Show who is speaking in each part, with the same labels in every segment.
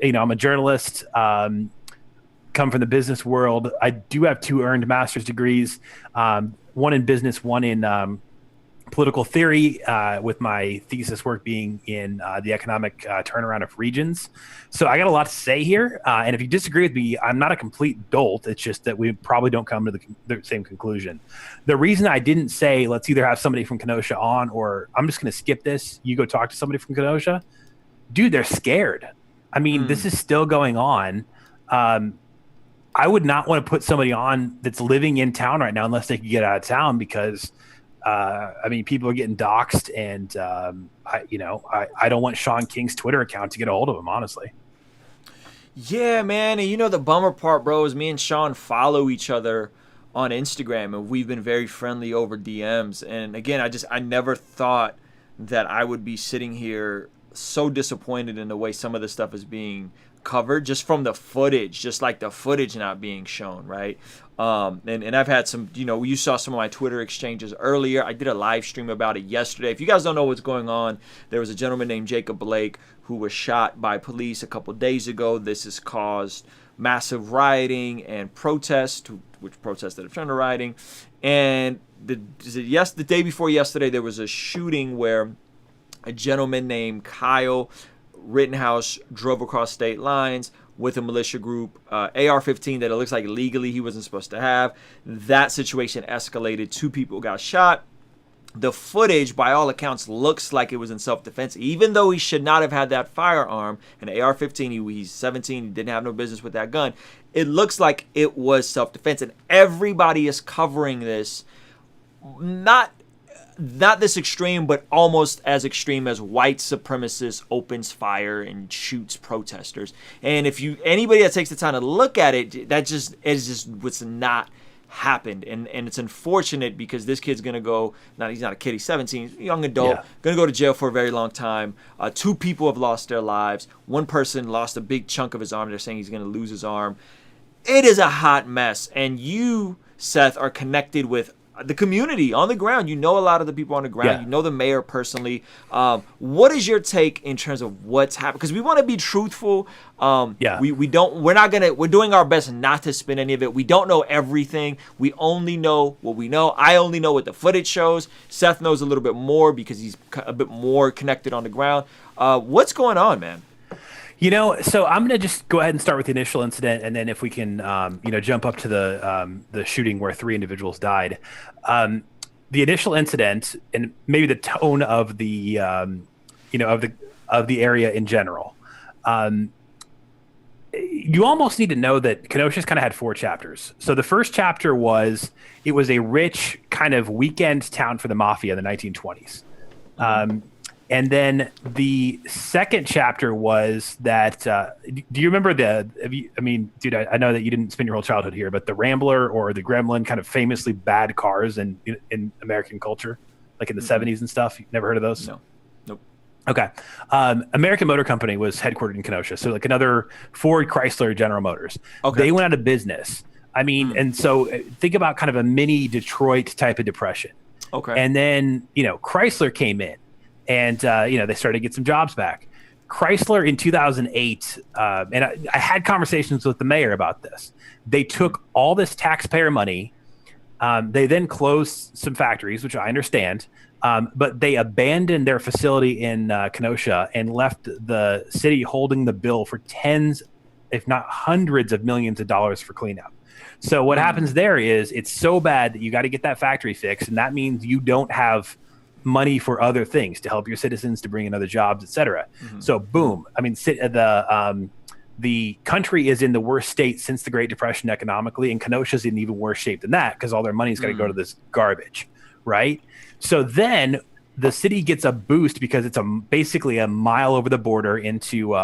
Speaker 1: I'm a journalist, come from the business world. I do have 2 earned master's degrees, one in business, one in political theory, with my thesis work being in the economic turnaround of regions. So I got a lot to say here. And if you disagree with me, I'm not a complete dolt. It's just that we probably don't come to the same conclusion. The reason I didn't say, let's either have somebody from Kenosha on, or I'm just going to skip this, you go talk to somebody from Kenosha. Dude, they're scared. I mean, this is still going on. I would not want to put somebody on that's living in town right now unless they could get out of town, because people are getting doxxed, and I don't want Sean King's Twitter account to get a hold of him, honestly.
Speaker 2: Yeah, man. And the bummer part, bro, is me and Sean follow each other on Instagram, and we've been very friendly over DMs. And again, I never thought that I would be sitting here so disappointed in the way some of this stuff is being covered, just from the footage, just like the footage not being shown, right? And I've had some, you saw some of my Twitter exchanges earlier. I did a live stream about it yesterday. If you guys don't know what's going on, there was a gentleman named Jacob Blake who was shot by police a couple days ago. This has caused massive rioting and protests, which protested have turned to rioting. And the day before yesterday, there was a shooting where a gentleman named Kyle Rittenhouse drove across state lines with a militia group, AR-15 that it looks like legally he wasn't supposed to have. That situation escalated. 2 people got shot. The footage, by all accounts, looks like it was in self-defense, even though he should not have had that firearm. An AR-15, he's 17, he didn't have no business with that gun. It looks like it was self-defense, and everybody is covering this, not this extreme, but almost as extreme as white supremacist opens fire and shoots protesters. And if anybody that takes the time to look at it, that just is just what's not happened. And it's unfortunate, because this kid's gonna go, he's not a kid, he's 17, he's a young adult, gonna go to jail for a very long time. 2 people have lost their lives. 1 person lost a big chunk of his arm. They're saying he's gonna lose his arm. It is a hot mess. And you, Seth, are connected with the community on the ground. You know a lot of the people on the ground. Yeah. You know the mayor personally. What is your take in terms of what's happening? Because we want to be truthful. We're doing our best not to spin any of it. We don't know everything. We only know what we know. I only know what the footage shows. Seth knows a little bit more because he's a bit more connected on the ground. What's going on, man?
Speaker 1: So I'm going to just go ahead and start with the initial incident, and then if we can, jump up to the shooting where 3 individuals died. The initial incident, and maybe the tone of the, of the area in general. You almost need to know that Kenosha's kind of had 4 chapters. So the first chapter it was a rich kind of weekend town for the mafia in the 1920s. And then the second chapter was that, do you remember I know that you didn't spend your whole childhood here, but the Rambler or the Gremlin, kind of famously bad cars in American culture, like in the 70s and stuff. You've never heard of those?
Speaker 2: No. Nope.
Speaker 1: Okay. American Motor Company was headquartered in Kenosha. So like another Ford, Chrysler, General Motors. Okay. They went out of business. And so think about kind of a mini Detroit type of depression.
Speaker 2: Okay.
Speaker 1: And then, Chrysler came in. And, they started to get some jobs back. Chrysler in 2008, and I had conversations with the mayor about this. They took all this taxpayer money. They then closed some factories, which I understand. But they abandoned their facility in Kenosha and left the city holding the bill for tens, if not hundreds of millions of dollars for cleanup. So what happens there is it's so bad that you got to get that factory fixed. And that means you don't have money for other things to help your citizens, to bring in other jobs, et cetera. So boom. The country is in the worst state since the Great Depression economically, and Kenosha's in even worse shape than that because all their money's got to go to this garbage, right? So then the city gets a boost because it's basically a mile over the border into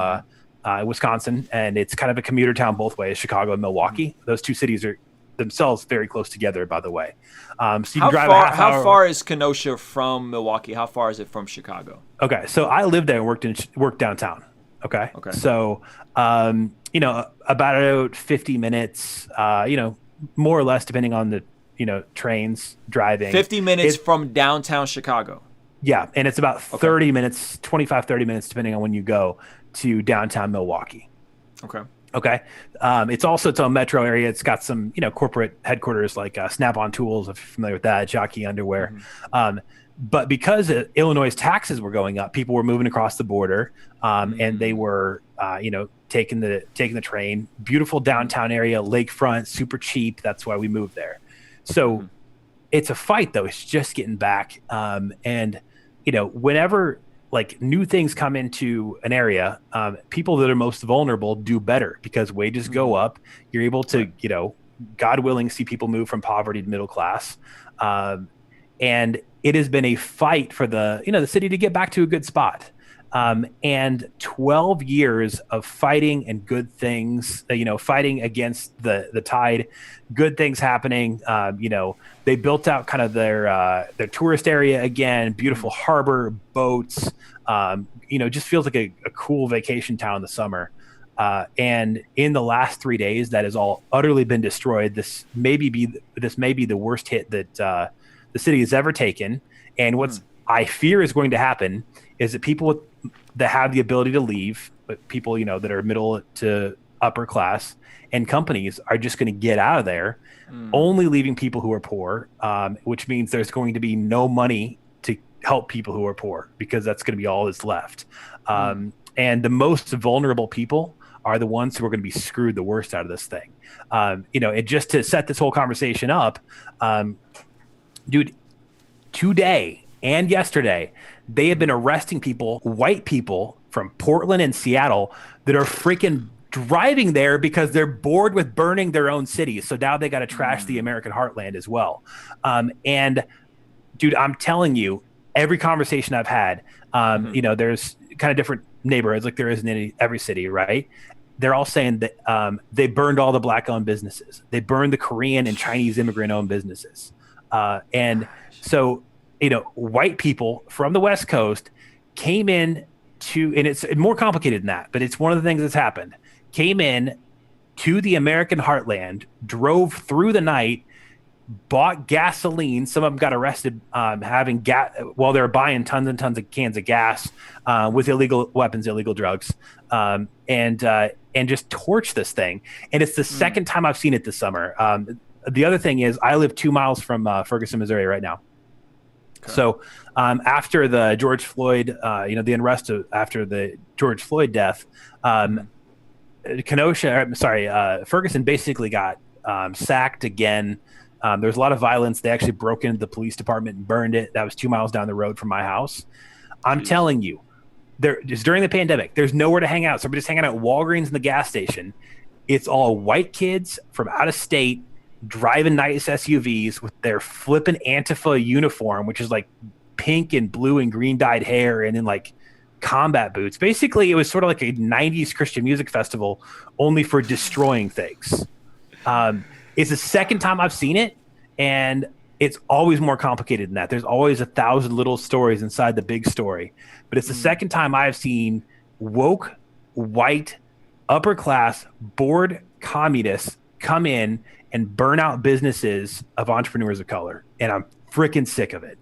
Speaker 1: Wisconsin, and it's kind of a commuter town both ways, Chicago and Milwaukee. Those 2 cities are themselves very close together, by the way. So you can drive
Speaker 2: how far is Kenosha from Milwaukee? How far is it from Chicago?
Speaker 1: Okay, so I lived there and worked downtown. Okay. So about 50 minutes. More or less, depending on the trains driving.
Speaker 2: 50 minutes from downtown Chicago.
Speaker 1: Yeah, and it's about 30 minutes, 25, 30 minutes, depending on when you go to downtown Milwaukee.
Speaker 2: Okay.
Speaker 1: Okay. It's also its own metro area. It's got some, corporate headquarters like Snap-on Tools, if you're familiar with that, Jockey Underwear. But because Illinois' taxes were going up, people were moving across the border, and they were, taking the train. Beautiful downtown area, lakefront, super cheap. That's why we moved there. So it's a fight, though. It's just getting back. And whenever like new things come into an area, people that are most vulnerable do better because wages go up. You're able to, God willing, see people move from poverty to middle class. And it has been a fight for the city to get back to a good spot. And 12 years of fighting and good things, fighting against the tide, good things happening. They built out kind of their tourist area again, beautiful harbor, boats, just feels like a cool vacation town in the summer. And in the last 3 days, that has all utterly been destroyed. This may be the worst hit that the city has ever taken. And what's I fear is going to happen is that people that have the ability to leave, but people, that are middle to upper class and companies are just going to get out of there, only leaving people who are poor, which means there's going to be no money to help people who are poor because that's going to be all that's left. And the most vulnerable people are the ones who are going to be screwed the worst out of this thing. And just to set this whole conversation up, dude, today and yesterday, they have been arresting people, white people from Portland and Seattle that are freaking driving there because they're bored with burning their own cities. So now they got to trash the American heartland as well. And dude, I'm telling you, every conversation I've had, there's kind of different neighborhoods like there is in every city, right? They're all saying that they burned all the black-owned businesses. They burned the Korean and Chinese immigrant-owned businesses. And so, white people from the West Coast came in and it's more complicated than that, but it's one of the things that's happened, came in to the American heartland, drove through the night, bought gasoline. Some of them got arrested having gas while they were buying tons and tons of cans of gas with illegal weapons, illegal drugs, and just torched this thing. And it's the second time I've seen it this summer. The other thing is I live 2 miles from Ferguson, Missouri right now. Okay. So after the George Floyd, the unrest after the George Floyd death, Ferguson basically got sacked again. There was a lot of violence. They actually broke into the police department and burned it. That was 2 miles down the road from my house. I'm telling you, just during the pandemic, there's nowhere to hang out. Somebody's hanging out at Walgreens in the gas station. It's all white kids from out of state driving nice SUVs with their flippin' Antifa uniform, which is like pink and blue and green dyed hair, and then like combat boots. Basically, it was sort of like a 90s Christian music festival, only for destroying things. It's the second time I've seen it, and it's always more complicated than that. There's always 1,000 little stories inside the big story. But it's the second time I've seen woke, white, upper class, bored communists come in and burn out businesses of entrepreneurs of color. And I'm freaking sick of it.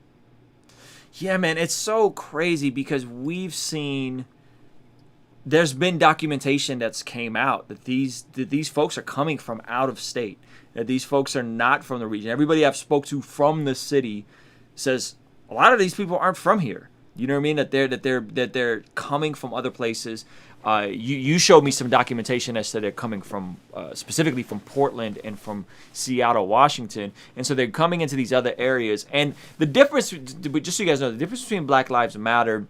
Speaker 2: Yeah, man, it's so crazy because we've seen, there's been documentation that's came out that these folks are coming from out of state, that these folks are not from the region. Everybody I've spoke to from the city says a lot of these people aren't from here. You know what I mean? That they're coming from other places. You showed me some documentation that said they're coming from specifically from Portland and from Seattle, Washington, and so they're coming into these other areas. And the difference, just so you guys know, the difference between Black Lives Matter,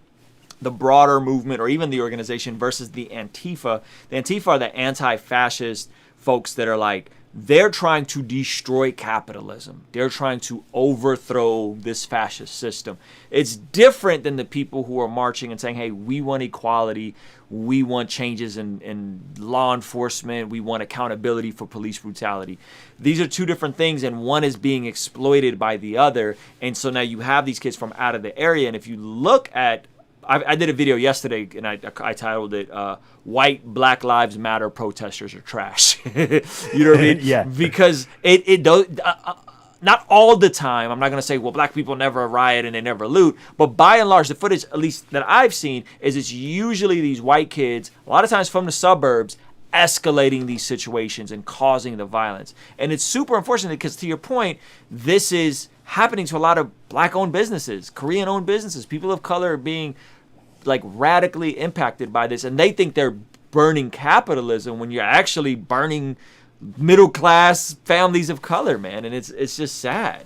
Speaker 2: the broader movement, or even the organization, versus the Antifa. The Antifa are the anti-fascist folks that are like, they're trying to destroy capitalism. They're trying to overthrow this fascist system. It's different than the people who are marching and saying, hey, we want equality. We want changes in law enforcement. We want accountability for police brutality. These are two different things, and one is being exploited by the other. And so now you have these kids from out of the area. And if you look at, I did a video yesterday, and I titled it, White Black Lives Matter Protesters Are Trash. You know what I mean?
Speaker 1: Yeah.
Speaker 2: Because it does, not all the time. I'm not going to say, well, black people never riot and they never loot. But by and large, the footage, at least that I've seen, is it's usually these white kids, a lot of times from the suburbs, escalating these situations and causing the violence. And it's super unfortunate because, to your point, this is happening to a lot of Black-owned businesses, Korean-owned businesses. People of color are being like radically impacted by this, and they think they're burning capitalism when you're actually burning middle-class families of color, man. And it's just sad.